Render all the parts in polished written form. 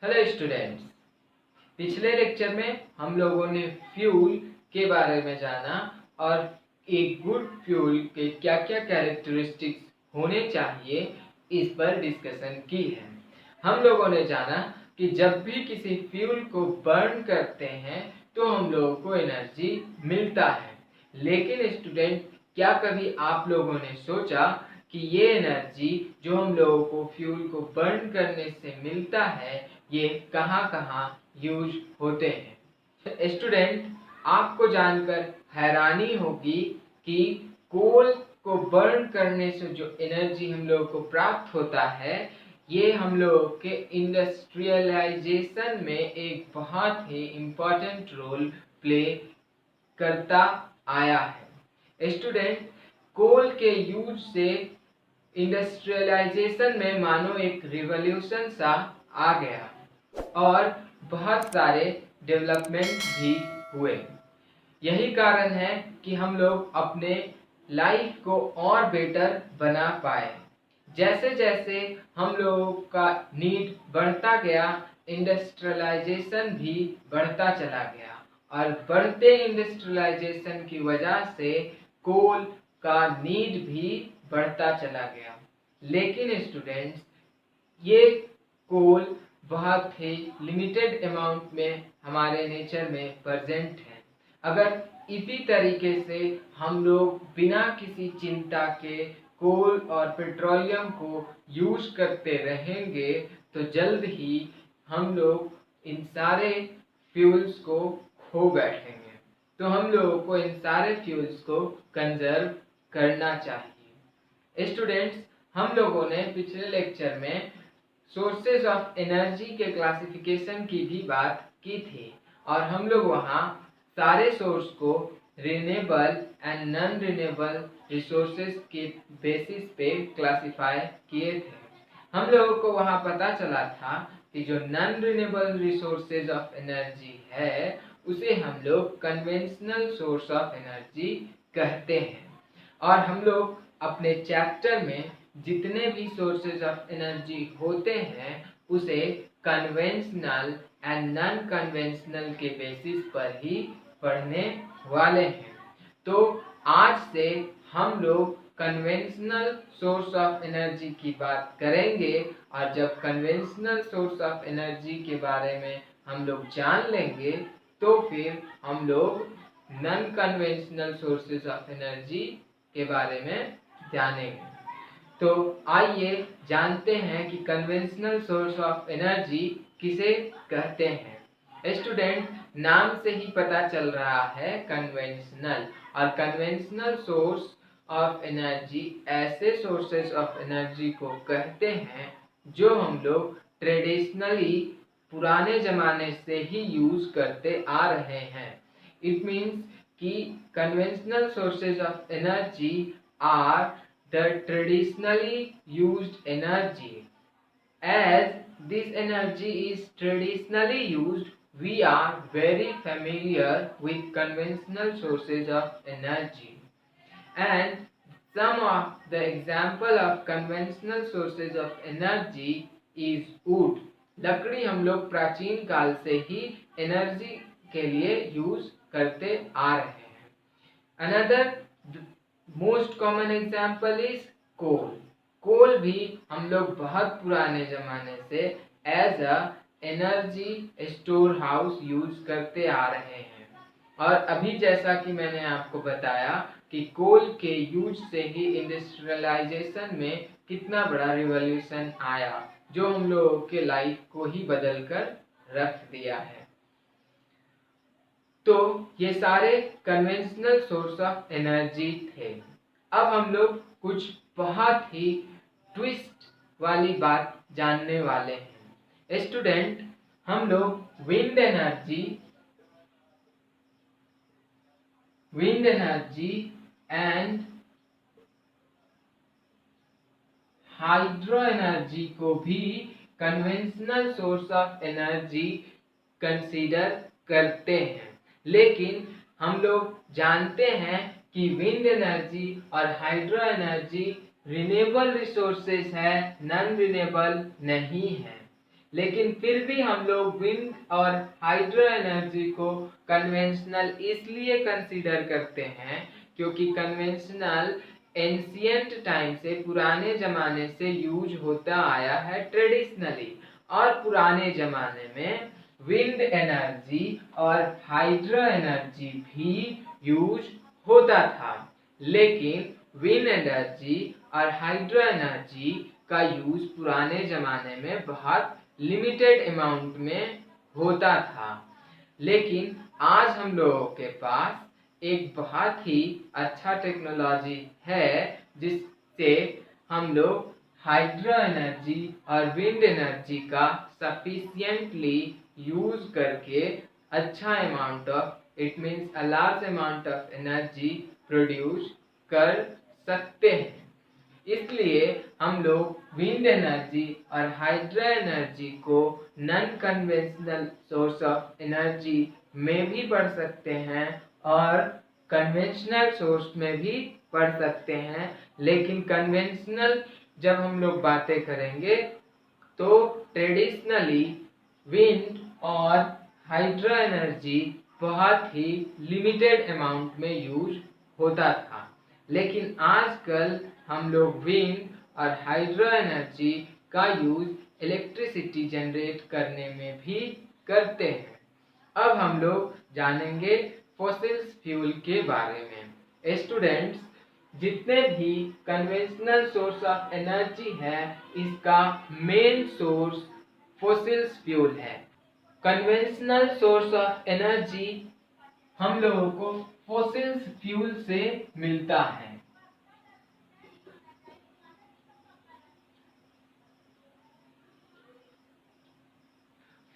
Hello students, पिछले lecture में हम लोगों ने फ्यूल के बारे में जाना और एक गुड फ्यूल के क्या क्या कैरेक्टरिस्टिक्स होने चाहिए इस पर डिस्कशन की है। हम लोगों ने जाना कि जब भी किसी फ्यूल को बर्न करते हैं तो हम लोगों को एनर्जी मिलता है। लेकिन स्टूडेंट, क्या कभी आप लोगों ने सोचा कि ये एनर्जी जो हम लोगों को फ्यूल को बर्न करने से मिलता है ये कहाँ कहाँ यूज होते हैं? स्टूडेंट, आपको जानकर हैरानी होगी कि कोल को बर्न करने से जो एनर्जी हम लोगों को प्राप्त होता है ये हम लोगों के इंडस्ट्रियलाइजेशन में एक बहुत ही इम्पोर्टेंट रोल प्ले करता आया है। स्टूडेंट, कोल के यूज से इंडस्ट्रियलाइजेशन में मानो एक रिवॉल्यूशन सा आ गया और बहुत सारे डेवलपमेंट भी हुए। यही कारण है कि हम लोग अपने लाइफ को और बेटर बना पाए। जैसे जैसे हम लोगों का नीड बढ़ता गया, इंडस्ट्रियलाइजेशन भी बढ़ता चला गया और बढ़ते इंडस्ट्रियलाइजेशन की वजह से कोल का नीड भी बढ़ता चला गया। लेकिन स्टूडेंट्स, ये कोल बहुत ही लिमिटेड अमाउंट में हमारे नेचर में प्रेजेंट है। अगर इसी तरीके से हम लोग बिना किसी चिंता के कोल और पेट्रोलियम को यूज करते रहेंगे तो जल्द ही हम लोग इन सारे फ्यूल्स को खो बैठेंगे। तो हम लोगों को इन सारे फ्यूल्स को कंजर्व करना चाहिए। स्टूडेंट्स, हम लोगों ने पिछले लेक्चर में सोर्सेज ऑफ एनर्जी के क्लासिफिकेशन की भी बात की थी और हम लोग वहाँ सारे सोर्स को renewable and non renewable resources के बेसिस पे क्लासिफाई किए थे। हम लोगों को वहाँ पता चला था कि जो non renewable resources of energy है उसे हम लोग कन्वेंशनल सोर्स ऑफ एनर्जी कहते हैं। और हम लोग अपने चैप्टर में जितने भी सोर्सेज ऑफ एनर्जी होते हैं उसे कन्वेंशनल एंड नॉन कन्वेंशनल के बेसिस पर ही पढ़ने वाले हैं। तो आज से हम लोग कन्वेंशनल सोर्स ऑफ एनर्जी की बात करेंगे और जब कन्वेंशनल सोर्स ऑफ एनर्जी के बारे में हम लोग जान लेंगे तो फिर हम लोग non conventional sources of energy के बारे में जानेंगे। तो आइए जानते हैं कि कन्वेंशनल सोर्स ऑफ एनर्जी किसे कहते हैं। स्टूडेंट, नाम से ही पता चल रहा है कन्वेंशनल, और कन्वेंशनल सोर्स ऑफ एनर्जी ऐसे सोर्सेज ऑफ एनर्जी को कहते हैं जो हम लोग ट्रेडिशनली पुराने जमाने से ही यूज करते आ रहे हैं। इट मीन्स कि conventional sources of energy are the traditionally used energy. As this energy is traditionally used, we are very familiar with conventional sources of energy. And some of the example of conventional sources of energy is wood. लकड़ी हम लोग प्राचीन काल से ही energy के लिए use करते आ रहे हैं। Another most common example is coal. Coal भी हम लोग बहुत पुराने जमाने से as a energy store house use करते आ रहे हैं। और अभी जैसा कि मैंने आपको बताया कि कोल के यूज से ही इंडस्ट्रियलाइजेशन में कितना बड़ा रिवॉल्यूशन आया जो हम लोगों के लाइफ को ही बदल कर रख दिया है। तो ये सारे कन्वेंशनल सोर्स ऑफ एनर्जी थे। अब हम लोग कुछ बहुत ही ट्विस्ट वाली बात जानने वाले हैं। स्टूडेंट, हम लोग wind energy and hydro energy को भी conventional source of energy consider करते हैं। लेकिन हम लोग जानते हैं कि विंड एनर्जी और हाइड्रो एनर्जी रिन्यूएबल रिसोर्सेज है, नॉन रिन्यूएबल नहीं है। लेकिन फिर भी हम लोग विंड और हाइड्रो एनर्जी को कन्वेंशनल इसलिए कंसीडर करते हैं क्योंकि कन्वेंशनल एंशियंट टाइम से, पुराने जमाने से यूज होता आया है ट्रेडिशनली, और पुराने जमाने में विंड एनर्जी और हाइड्रो एनर्जी भी यूज होता था। लेकिन विंड एनर्जी और हाइड्रो एनर्जी का यूज पुराने जमाने में बहुत लिमिटेड अमाउंट में होता था। लेकिन आज हम लोगों के पास एक बहुत ही अच्छा टेक्नोलॉजी है जिससे हम लोग हाइड्रो एनर्जी और विंड एनर्जी का सफिशिएंटली यूज करके अच्छा amount of, it means a large amount of energy produce कर सकते हैं। इसलिए हम लोग विंड एनर्जी और हाइड्रो एनर्जी को non conventional source of energy में भी पढ़ सकते हैं और कन्वेंशनल सोर्स में भी पढ़ सकते हैं। लेकिन कन्वेंशनल जब हम लोग बातें करेंगे तो ट्रेडिशनली विंड और हाइड्रो एनर्जी बहुत ही लिमिटेड अमाउंट में यूज होता था। लेकिन आजकल हम लोग विंड और हाइड्रो एनर्जी का यूज इलेक्ट्रिसिटी जनरेट करने में भी करते हैं। अब हम लोग जानेंगे फॉसिल्स फ्यूल के बारे में। स्टूडेंट्स, जितने भी कन्वेंशनल सोर्स ऑफ एनर्जी है, इसका मेन सोर्स फॉसिल्स फ्यूल है। कन्वेंशनल सोर्स ऑफ एनर्जी हम लोगों को फॉसिल्स फ्यूल से मिलता है।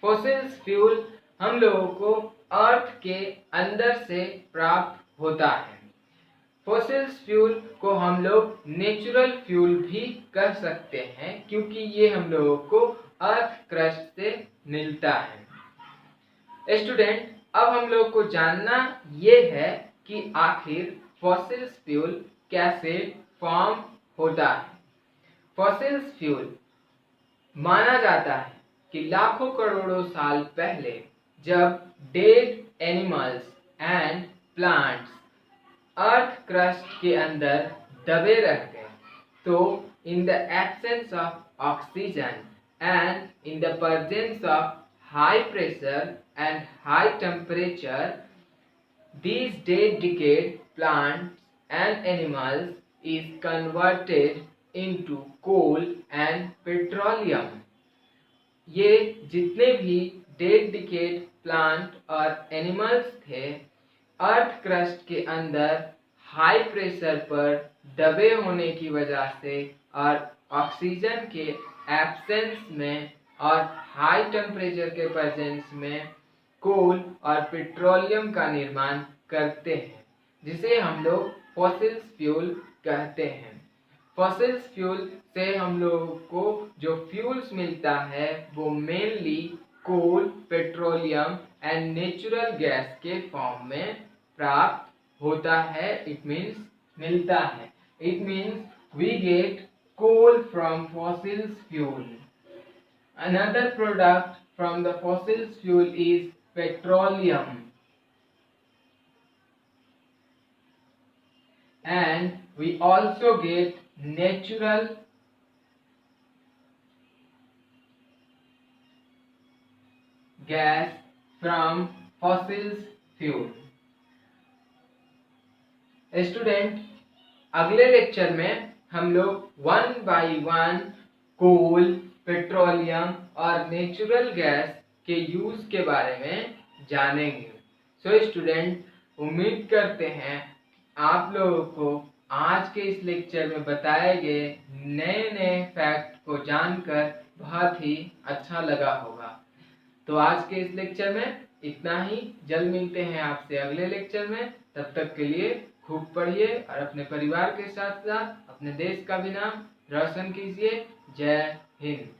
फॉसिल्स फ्यूल हम लोगों को अर्थ के अंदर से प्राप्त होता है। फॉसिल्स फ्यूल को हम लोग नेचुरल फ्यूल भी कह सकते हैं क्योंकि ये हम लोगों को अर्थ क्रस्ट से मिलता है। स्टूडेंट, अब हम लोग को जानना ये है कि आखिर फॉसिल्स फ्यूल कैसे फॉर्म होता है। फॉसिल्स फ्यूल माना जाता है कि लाखों करोड़ों साल पहले जब dead animals and plants earth crust के अंदर दबे रह गए, तो in the absence of oxygen and in the presence of high pressure and high temperature, these dead decayed plants and animals is converted into coal and petroleum. ये जितने भी dead decade plant और एनिमल्स थे, earth crust के अंदर high pressure पर दबे होने की वजह से और ऑक्सीजन के एब्सेंस में और हाई टेम्परेचर के प्रेजेंस में कोल और पेट्रोलियम का निर्माण करते हैं, जिसे हम लोग फॉसिल्स फ्यूल कहते हैं। फॉसिल्स फ्यूल से हम लोगों को जो फ्यूल्स मिलता है वो mainly coal, petroleum and natural gas के फॉर्म में प्राप्त होता है। इट मीन्स मिलता है। It means we get coal from fossils fuel. Another product from the fossil fuel is petroleum, and we also get natural gas from fossil fuel. Student, अगले lecture में हम लोग one by one coal, petroleum और natural gas के use के बारे में जानेंगे। सो स्टूडेंट, उम्मीद करते हैं आप लोगों को आज के इस लेक्चर में बताए गए नए नए फैक्ट को जानकर बहुत ही अच्छा लगा होगा। तो आज के इस लेक्चर में इतना ही। जल्द मिलते हैं आपसे अगले लेक्चर में। तब तक के लिए खूब पढ़िए और अपने परिवार के साथ साथ अपने देश का भी नाम रोशन कीजिए। जय हिंद।